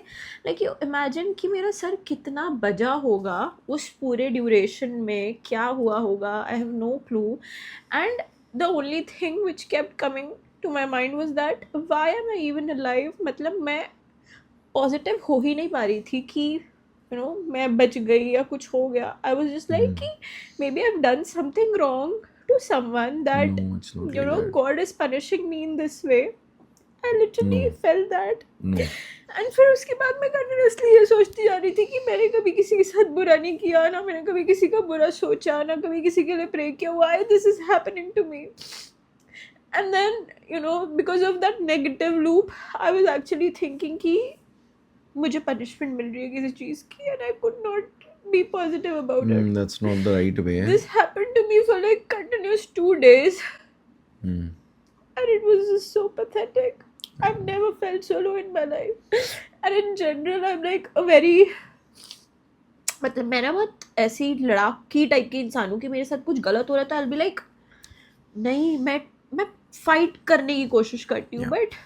S2: लाइक यू इमेजिन कि मेरा सर कितना बजा होगा उस पूरे ड्यूरेशन में, क्या हुआ होगा, I have no clue. And the only thing which kept coming to my mind was that why am I even alive. मतलब मैं पॉजिटिव हो ही नहीं पा रही थी कि मैं बच गई या कुछ हो गया. आई वॉज जस्ट लाइक कि maybe I have done something wrong to someone that
S3: No, it's not like that.
S2: God is punishing me in this way. I literally felt that.
S3: No.
S2: And फिर उसके बाद मैं continuously ये सोचती जा रही थी कि मैंने कभी किसी के साथ बुरा नहीं किया, ना मैंने कभी किसी का बुरा सोचा, ना कभी किसी के लिए प्रे किया. Why this is happening to me? And then because of that negative loop, I was actually thinking कि मुझे punishment मिल रही है किसी चीज़ की, and I could not be positive about it.
S3: That's not the right way.
S2: This happened to me for like continuous 2 days. And it was just so pathetic. I've never felt so low in my life. And in general, I'm like a very मतलब मैं ना बहुत ऐसी लड़ाकी type की इंसान हूँ कि मेरे साथ कुछ गलत हो रहा था, I'll be like नहीं, मैं फाइट करने की कोशिश करती हूँ. But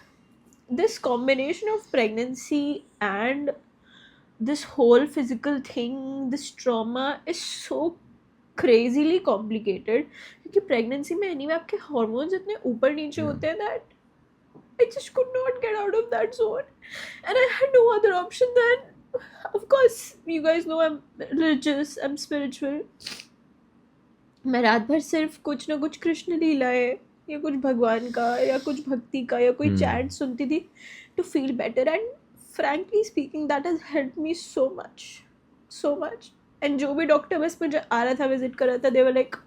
S2: this combination of pregnancy and this whole physical thing, this trauma is so crazily complicated, क्योंकि pregnancy में anyway आपके hormones इतने ऊपर नीचे होते हैं that I just could not get out of that zone, and I had no other option than, of course, you guys know I'm religious, I'm spiritual. मैं रात भर सिर्फ कुछ ना कुछ कृष्ण लीलाएं या कुछ भगवान का या कुछ भक्ति का या कोई चैट सुनती थी to feel better. And frankly speaking, that has helped me so much. And जो भी डॉक्टर बस मुझे आ रहा था, विजिट कर रहा था, they were like,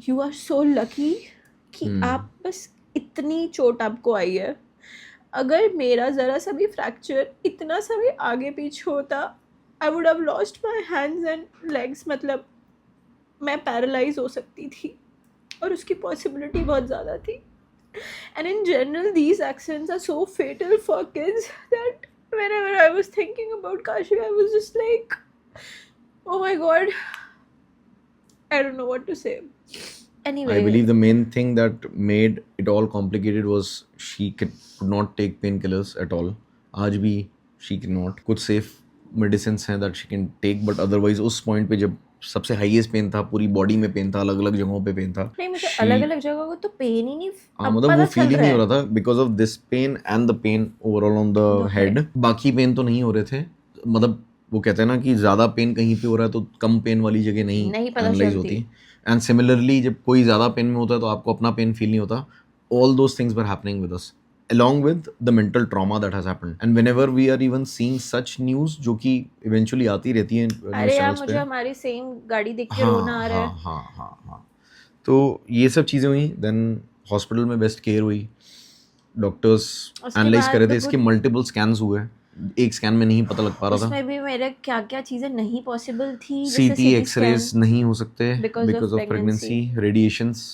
S2: you are so lucky कि आप बस इतनी चोट आपको आई है. अगर मेरा ज़रा सा भी फ्रैक्चर इतना सा भी आगे पीछे होता, I would have lost my hands and legs. मतलब मैं पैरालाइज हो सकती थी और उसकी पॉसिबिलिटी बहुत ज़्यादा थी. And in general, these accidents are so fatal for kids that whenever I was thinking about Kashi, I was just like, oh my god, I don't know what to say. Anyway,
S3: I believe the main thing that made it all complicated was she could not take painkillers at all. आज भी she cannot. कुछ safe medicines हैं that she can take, but otherwise उस point पे जब सबसे highest pen था, पूरी बॉडी में पेन था, अलग अलग जगहों पे पेन था.
S2: नहीं, मुझे अलग अलग जगहों को तो पेन ही नहीं,
S3: मतलब वो फील ही नहीं हो रहा था because of this pain and the pain overall on the head. बाकी पेन तो नहीं हो रहे थे. मतलब वो कहते हैं ना कि ज्यादा पेन कहीं पे हो रहा है तो कम पेन वाली जगह नहीं एनालाइज होती. एंड सिमिलरली जब कोई ज्यादा पेन में होता है तो आपको अपना पेन फील नहीं होता. All those things were happening with us along with the mental trauma that has happened. And whenever we are even seeing such news जो कि eventually आती रहती है
S2: अरे यार मुझे हमारी सेम गाड़ी देख के रोना आ रहा है.
S3: हाँ. तो ये सब चीज़ें हुई. देन हॉस्पिटल में बेस्ट केयर हुई, डॉक्टर्स एनालाइज कर रहे थे, इसके मल्टीपल स्कैन्स हुए. एक स्कैन में नहीं पता लग पा रहा था.
S2: उसमें भी मेरे क्या क्या चीज़ें नहीं पॉसिबल थी.
S3: सीटी एक्सरेज नहीं हो सकते बिकॉज ऑफ प्रेगनेंसी, रेडिएशंस.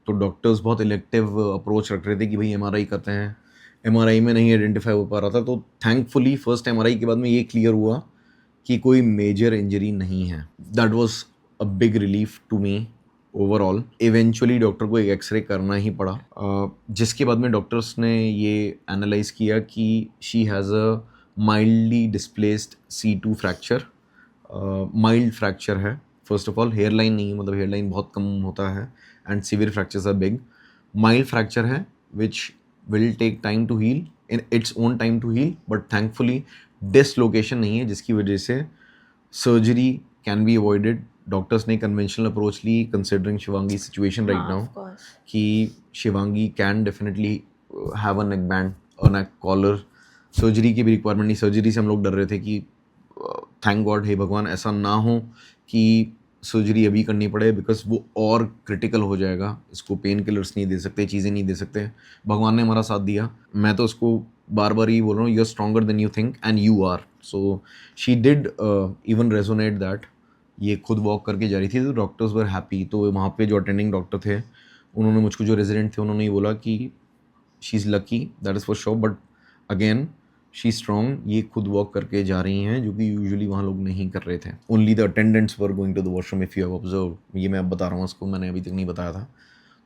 S3: तो डॉक्टर्स बहुत इलेक्टिव अप्रोच रख रहे थे कि भाई एमआरआई करते हैं. एमआरआई में नहीं आइडेंटिफाई हो पा रहा था. तो थैंकफुली फर्स्ट एमआरआई के बाद में ये क्लियर हुआ कि कोई मेजर इंजरी नहीं है. That was a big relief to me overall. Eventually doctor को एक एक्सरे करना ही पड़ा, जिसके बाद में डॉक्टर्स ने ये एनालाइज किया कि she has a mildly displaced C2 fracture. Mild fracture है. फर्स्ट ऑफ ऑल हेयरलाइन नहीं, मतलब हेयरलाइन बहुत कम होता है and severe fractures are big. Mild fracture है which will take time to heal, in its own time to heal, but thankfully dislocation नहीं है जिसकी वजह से surgery can be avoided. Doctors ने conventional approach ली considering Shivangi's situation right now कि Shivangi can definitely have a neck band, a neck collar. Surgery की भी requirement नहीं. Surgery से हम लोग डर रहे थे कि thank God, हे भगवान ऐसा ना हो कि सर्जरी अभी करनी पड़े बिकॉज वो और क्रिटिकल हो जाएगा. इसको पेन किलर्स नहीं दे सकते, चीज़ें नहीं दे सकते. भगवान ने हमारा साथ दिया. मैं तो उसको बार बार ही बोल रहा हूँ, you are stronger than you think and you are. So she did even resonate that. ये खुद वॉक करके जा रही थी तो डॉक्टर्स वर हैप्पी. तो वहाँ पे जो अटेंडिंग डॉक्टर थे उन्होंने मुझको, जो रेजिडेंट थे उन्होंने ये बोला कि she is lucky, that is for sure, but again she strong, ये खुद वॉक करके जा रही हैं, जो कि यूजुअली वहाँ लोग नहीं कर रहे थे. Only the attendants were going to the washroom if you have observe. ये मैं अब बता रहा हूँ उसको, मैंने अभी तक नहीं बताया था.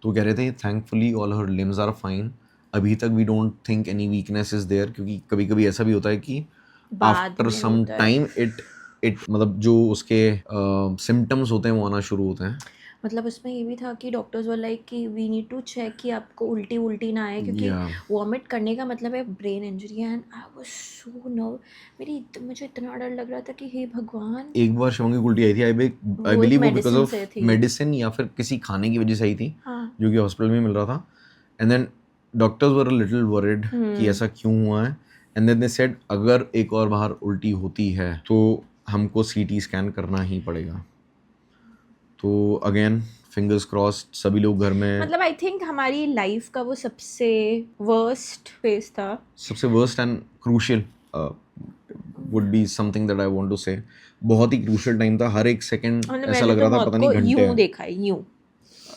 S3: तो कह रहे थे thankfully all her limbs are fine. अभी तक we don't think any weakness is there, क्योंकि कभी कभी ऐसा भी होता है कि
S2: बाद
S3: आफ्टर
S2: में
S3: सम
S2: होता है।
S3: टाइम इट मतलब जो उसके सिम्टम्स होते हैं वो आना शुरू होते हैं.
S2: मतलब उसमें ये भी था कि डॉक्टर्स वर लाइक कि वी नीड टू चेक कि आपको उल्टी ना आए, क्योंकि
S3: Yeah.
S2: वॉमिट करने का मतलब है brain injury. And I was so nerve, मुझे इतना डर लग रहा था कि हे भगवान.
S3: एक बार शिवांगी को उल्टी आई थी. आई
S2: वो एक
S3: बिलीव वो बिकॉज
S2: medicine
S3: ऑफ
S2: से थी.
S3: मेडिसिन या फिर किसी खाने की वजह से आई थी,
S2: हाँ.
S3: जो कि हॉस्पिटल में मिल रहा था. And then doctors were a little worried कि ऐसा क्यों हुआ है. एंड देन दे सेड अगर एक और बार उल्टी होती है तो हमको सीटी स्कैन करना ही पड़ेगा. तो अगेन फिंगर्स क्रॉस्ड, सभी लोग घर में.
S2: मतलब आई थिंक हमारी लाइफ का वो सबसे वर्स्ट फेज था.
S3: सबसे worst and crucial would be something that I want to say. बहुत ही क्रूशियल टाइम था. हर एक सेकंड
S2: मतलब
S3: ऐसा
S2: मैंने
S3: लग
S2: तो
S3: रहा था
S2: मौत
S3: पता
S2: को
S3: नहीं घंटे
S2: यूं
S3: हैं.
S2: देखा है, यूं.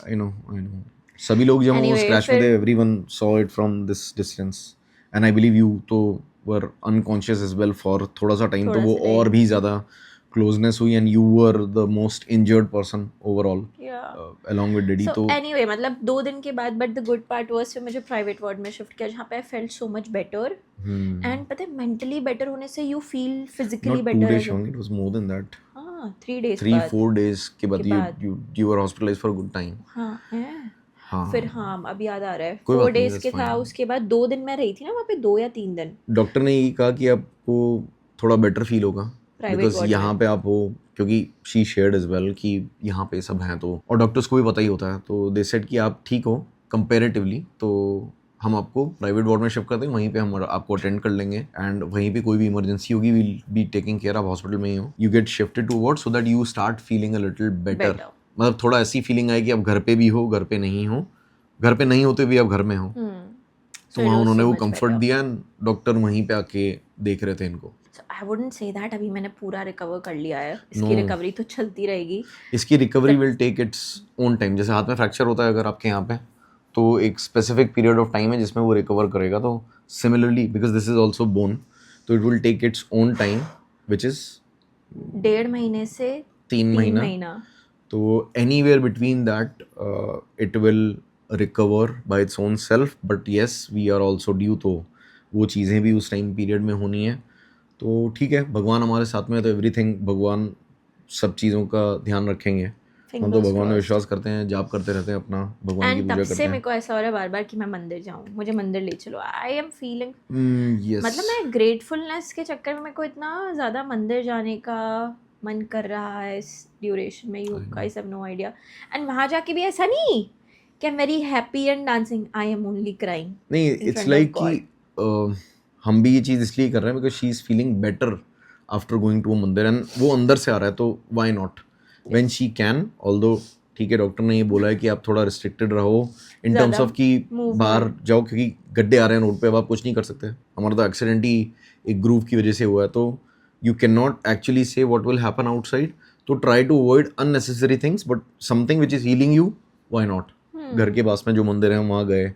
S3: I know. सभी लोग जब वो
S2: Anyway,
S3: क्रैश में थे,
S2: फिर
S3: everyone saw it from this distance. And I believe you तो वर अनकॉन्शियस एज वेल फॉर थोड़ा सा टाइम. तो
S2: थोड़ा
S3: वो
S2: सा
S3: और
S2: time.
S3: भी ज़्यादा क्लोजनेस हुई. And you were the most injured person overall along with daddy.
S2: So
S3: तो
S2: anyway, मतलब 2 दिन के बाद, but the good part was फिर मुझे प्राइवेट वार्ड में शिफ्ट किया, जहाँ पे I felt so much better. And पता है मेंटली बेटर होने से you feel physically
S3: not 2
S2: better.
S3: days Shivangi, it was more than that.
S2: हाँ, 3 days
S3: 3-4 days के बाद
S2: के बाद.
S3: you were hospitalized for a good time.
S2: हाँ है.
S3: हाँ.
S2: फिर हाँ, अब याद आ रहा है,
S3: कोई
S2: 4
S3: बात नहीं,
S2: days
S3: that's
S2: के था.
S3: fine.
S2: उसके बाद 2 दिन मैं रही थी ना वहाँ पे, 2 या 3 दिन.
S3: डॉक्टर ने ये कहा कि आपको थोड़ा बेटर फील होगा
S2: Private
S3: बिकॉज
S2: ward
S3: यहाँ
S2: में.
S3: पे आप हो, क्योंकि शी शेयर्ड एज वेल कि यहाँ पे सब हैं. तो और डॉक्टर्स को भी पता ही होता है. तो दे सेड कि आप ठीक हो कंपेरेटिवली, तो हम आपको प्राइवेट वार्ड में शिफ्ट कर देंगे, वहीं पे हम आपको अटेंड कर लेंगे. एंड वहीं पे कोई भी इमरजेंसी होगी विल बी टेकिंग केयर. आप हॉस्पिटल में ही हो, you get shifted to ward so that you start feeling a little better.
S2: Better.
S3: मतलब थोड़ा ऐसी फीलिंग आए कि आप घर पे भी हो, घर पे नहीं हो, घर पे नहीं होते भी आप घर में हो. तो वहाँ उन्होंने वो कंफर्ट दिया. एंड डॉक्टर वहीं पे आके देख रहे थे इनको.
S2: आई वुडंट से दैट अभी मैंने पूरा रिकवर कर लिया है. इसकी रिकवरी तो चलती रहेगी.
S3: इसकी recovery will take its own time. जैसे हाथ में फ्रैक्चर होता है अगर आपके यहाँ पे, तो एक स्पेसिफिक पीरियड ऑफ टाइम है जिसमें वो रिकवर करेगा. तो similarly because this is also bone, तो it will take its own time which is
S2: 1.5 महीने से
S3: 3 महीना. तो anywhere between that it will recover by its own self. But yes we are also due. तो वो चीज़ें भी उस टाइम पीरियड में होनी है. तो ठीक है, भगवान हमारे साथ में है, तो एवरीथिंग भगवान सब चीज़ों का ध्यान रखेंगे. हम तो भगवान में विश्वास करते हैं, जाप करते रहते हैं अपना, भगवान की
S2: एंड
S3: पूजा
S2: तब
S3: करते
S2: से
S3: हैं.
S2: मेरे को ऐसा हो रहा है बार बार कि मैं मंदिर जाऊँ, मुझे मंदिर ले चलो. I am feeling
S3: Yes.
S2: मतलब मैं ग्रेटफुलनेस के चक्कर में मेरे को इतना ज़्यादा मंदिर जाने का मन कर रहा है इस ड्यूरेशन में. You guys have no idea. And वहाँ जाके भी ऐसा नहीं कि I am very happy and dancing, I am only crying.
S3: नहीं, इट्स लाइक कि हम भी ये चीज़ इसलिए कर रहे हैं because she is feeling better after going to a mandir. And वो अंदर से आ रहा है, तो why not when she can. Although ठीक है, डॉक्टर ने ये बोला है कि आप थोड़ा रिस्ट्रिक्टेड रहो इन टर्म्स ऑफ कि बाहर जाओ, क्योंकि गड्ढे आ रहे हैं रोड पे, अब आप कुछ नहीं कर सकते. हमारा तो एक्सीडेंट ही एक ग्रूव की वजह से हुआ है. तो you can not actually say what will happen outside. तो try to avoid unnecessary things, but something which is healing you, why not. घर के पास में जो मंदिर है वहाँ गए,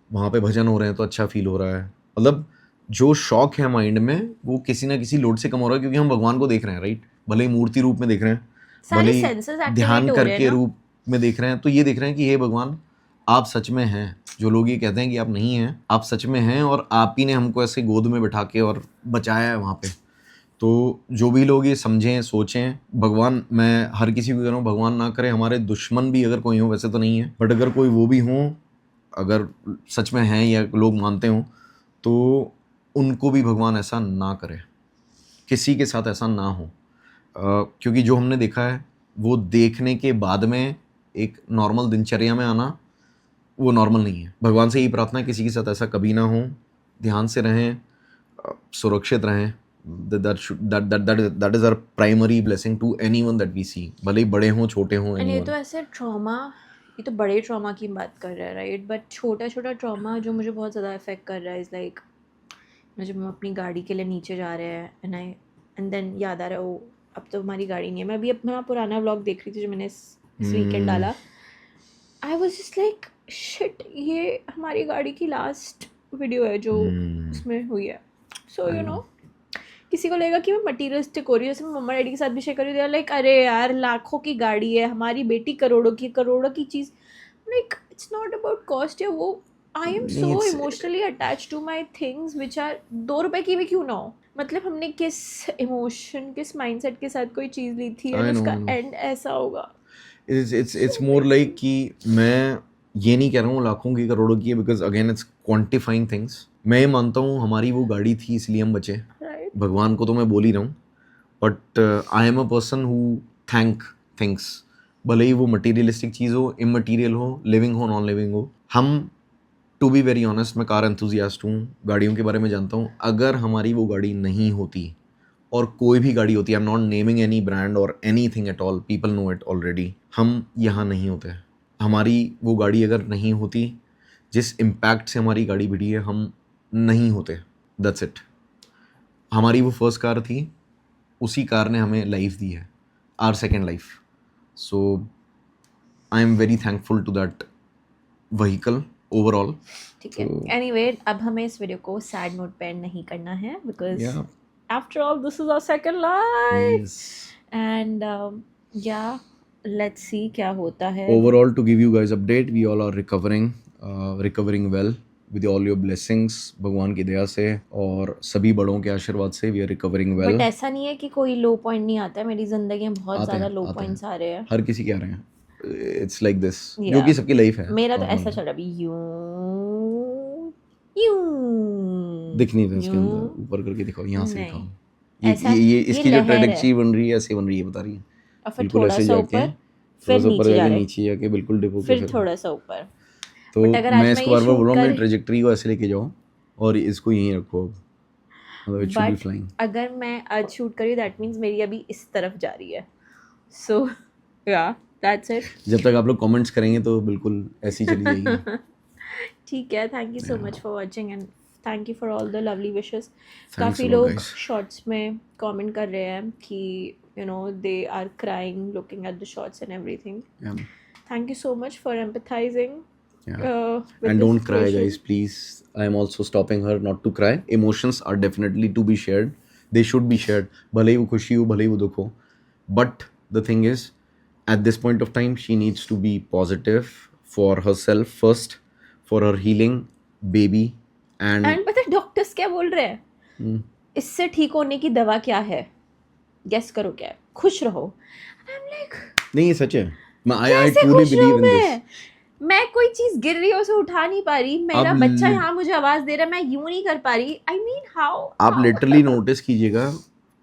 S3: वहाँ पे भजन हो रहे हैं तो अच्छा फील हो रहा है. मतलब जो शौक है माइंड में वो किसी ना किसी लोड से कम हो रहा है, क्योंकि हम भगवान को देख रहे हैं, राइट. भले ही मूर्ति रूप में देख रहे हैं, भले ही ध्यान करके रूप में देख रहे हैं, तो ये देख रहे हैं कि हे भगवान आप सच में हैं. जो लोग ये कहते हैं कि आप नहीं हैं, आप सच में हैं, और आप ही ने हमको ऐसे गोद में बैठा के और बचाया है वहाँ पे. तो जो भी लोग ये समझें, सोचें, भगवान, मैं हर किसी को कह रहा हूँ, भगवान ना करे हमारे दुश्मन भी अगर कोई हो, वैसे तो नहीं है, बट अगर कोई वो भी हों, अगर सच में हैं या लोग मानते हों, तो उनको भी भगवान ऐसा ना करे, किसी के साथ ऐसा ना हो. क्योंकि जो हमने देखा है वो देखने के बाद में एक नॉर्मल दिनचर्या में आना, वो नॉर्मल नहीं है. भगवान से यही प्रार्थना है किसी के साथ ऐसा कभी ना हो. ध्यान से रहें, सुरक्षित रहें. that is our primary blessing to anyone that we see, भले ही बड़े हों छोटे हों.
S2: ये तो ऐसे ट्रॉमा, ये तो बड़े ट्रॉमा की बात कर रहा है, राइट. बट छोटा छोटा ट्रॉमा जो मुझे बहुत ज़्यादा इफेक्ट कर रहा है इज़ लाइक, जब हम अपनी गाड़ी के लिए नीचे जा रहे हैं एंड देन याद आ रहा है, ओ अब तो हमारी गाड़ी नहीं है. मैं अभी अपना पुराना व्लॉग देख रही थी जो मैंने इस वीकेंड डाला. आई वाज जस्ट लाइक शिट, ये हमारी गाड़ी की लास्ट वीडियो है जो उसमें हुई है. सो यू नो किसी को लगेगा कि मैं मटीरियलिस्टिक हो रही हूँ, जैसे मैं मम्मा डैडी के साथ भी शेयर कर रही हूँ, लाइक अरे यार लाखों की गाड़ी है, हमारी बेटी करोड़ों की चीज़, like it's not about cost या वो, I am so emotionally attach to my things which are 2 रुपए की भी क्यों ना हो, मतलब हमने किस इमोशन किस माइंडसेट के साथ कोई चीज़ ली थी और उसका एंड ऐसा होगा.
S3: it's more like कि मैं ये नहीं कह रहा हूँ लाखों की करोड़ों की है, because again it's quantifying things. मैं ये मानता हूँ हमारी वो गाड़ी थी इसलिए हम बचे.
S2: Right.
S3: भगवान को तो मैं बोल ही रहा हूँ, but I am a person who thank things, भले ही वो मटीरियलिस्टिक चीज़ हो, इमटीरियल हो, लिविंग हो, नॉन लिविंग हो. हम टू बी वेरी ऑनेस्ट, मैं कार एंथुजियास्ट हूँ, गाड़ियों के बारे में जानता हूँ. अगर हमारी वो गाड़ी नहीं होती और कोई भी गाड़ी होती, I am not naming any brand और any thing at all, people know it already, हम यहाँ नहीं होते. हमारी वो गाड़ी अगर नहीं होती, जिस इम्पैक्ट से हमारी गाड़ी भिड़ी है, हम नहीं होते. That's it. हमारी वो फर्स्ट कार थी, उसी कार ने हमें लाइफ दी है, our second life. So I am very thankful to that vehicle overall.
S2: ठीक है. एनीवे अब हमें इस वीडियो को सैड नोट पे एंड नहीं करना है, because after all this is our second life and yeah let's see क्या होता है.
S3: Overall, to give you guys update, we all are recovering well with all your blessings, भगवान की दया से और सभी बड़ों के आशीर्वाद से we are recovering well.
S2: But ऐसा नहीं है कि कोई लो पॉइंट नहीं आता है, मेरी जिंदगी में बहुत
S3: आते
S2: ज़्यादा
S3: हैं,
S2: लो
S3: आते
S2: पॉइंट्स आ रहे हैं.
S3: हर किसी के आ रहे हैं. It's like this,
S2: Yeah.
S3: जो कि सबकी लाइफ है.
S2: मेरा तो
S3: normal
S2: ऐसा
S3: है.
S2: चल रहा अभी यूं
S3: दिख नहीं था इसके
S2: यूं.
S3: अंदर, ऊपर करके दिखाओ, यहाँ से
S2: नहीं.
S3: दिखाओ.
S2: ऐसा-
S3: ये
S2: ये
S3: इसकी जो
S2: लहर है.
S3: ट्रेजेक्टरी बन रही है ऐसे बन रही है, बता रही है.
S2: और फिर
S3: बिल्कुल
S2: थोड़ा
S3: ऐसे
S2: सा
S3: जाके
S2: ऊपर,
S3: थोड़ा
S2: फिर
S3: सा ऊपर
S2: नीचे जा
S3: जाके
S2: रहे,
S3: नीचे जाके बिल्कुल डिपो के
S2: फिर
S3: फिर.
S2: थोड़ा सा ऊपर.
S3: तो
S2: But अगर आज
S3: मैं
S2: मैं
S3: इसको
S2: ये
S3: बार बार बोल रहा हूँ,
S2: shoot
S3: मेरी ट्रेजेक्टरी को ऐसे लेके जाओ और इसको यहीं रखो. मतलब it should be
S2: but
S3: flying.
S2: अगर मैं आज शूट करी दैट मीन्स मेरी अभी इस तरफ जा रही है. सो या दैट्स इट.
S3: जब तक आप लोग कमेंट्स करेंगे तो बिल्कुल ऐसी चली जाएगी.
S2: ठीक है. Thank you so much for watching and thank you for all the lovely wishes.
S3: Thanks
S2: काफ़ी
S3: a lot,
S2: लोग
S3: guys.
S2: शॉर्ट्स में कमेंट कर रहे हैं कि you know they are crying looking at the shorts and everything.
S3: Yeah.
S2: Thank you so much for empathising.
S3: Yeah. And don't cry, guys, please. I am also stopping her not to cry. Emotions are definitely to be shared. They should be shared. भले ही वो खुशी हो, भले ही वो दुख हो. But the thing is, at this point of time, she needs to be positive for herself first, for her healing, baby, and
S2: and पता है डॉक्टर्स क्या बोल रहे हैं? इससे ठीक होने की दवा क्या है? गेस करो क्या है? खुश रहो. आई एम लाइक
S3: नहीं, ये सच है. I
S2: कैसे
S3: truly
S2: खुश
S3: believe
S2: रहूं
S3: in this.
S2: मैं? मैं कोई चीज गिर रही है उसे उठा नहीं पा रही, मेरा
S3: अब
S2: बच्चा यहाँ मुझे आवाज दे रहा है, मैं यूं नहीं कर पा रही. I mean how?
S3: आप लिटरली नोटिस कीजिएगा,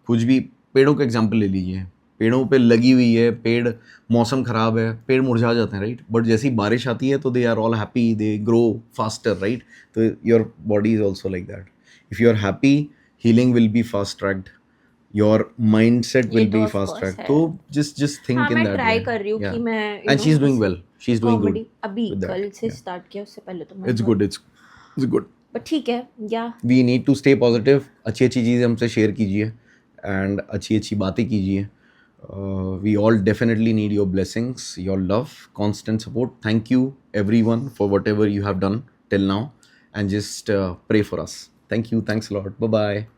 S3: कुछ भी पेड़ों का एग्जांपल ले लीजिए. पेड़ों पे लगी हुई है, पेड़, मौसम खराब है, पेड़ मुरझा जाते हैं, राइट. बट जैसी बारिश आती है तो they are all happy, they grow faster, right. तो your body is also like that. If you are happy, healing will be fast tracked, your mind set
S2: ये
S3: विल
S2: तो
S3: be
S2: of
S3: fast
S2: course
S3: tracked.
S2: है.
S3: तो just think
S2: हाँ
S3: इन
S2: मैं
S3: that.
S2: Try कर रही हूँ कि मैं
S3: and she is doing well, she is doing good.
S2: Comedy अभी
S3: with that,
S2: कल से
S3: yeah.
S2: स्टार्ट किया, उससे पहले तो मैं
S3: it's good, it's good.
S2: But ठीक है. Yeah
S3: we need to stay positive. अच्छी अच्छी चीज़ें हमसे शेयर कीजिए एंड अच्छी अच्छी बातें कीजिए. We all definitely need your blessings, your love, constant support. Thank you everyone for whatever you have done till now, and just pray for us. Thank you. Thanks a lot. Bye bye.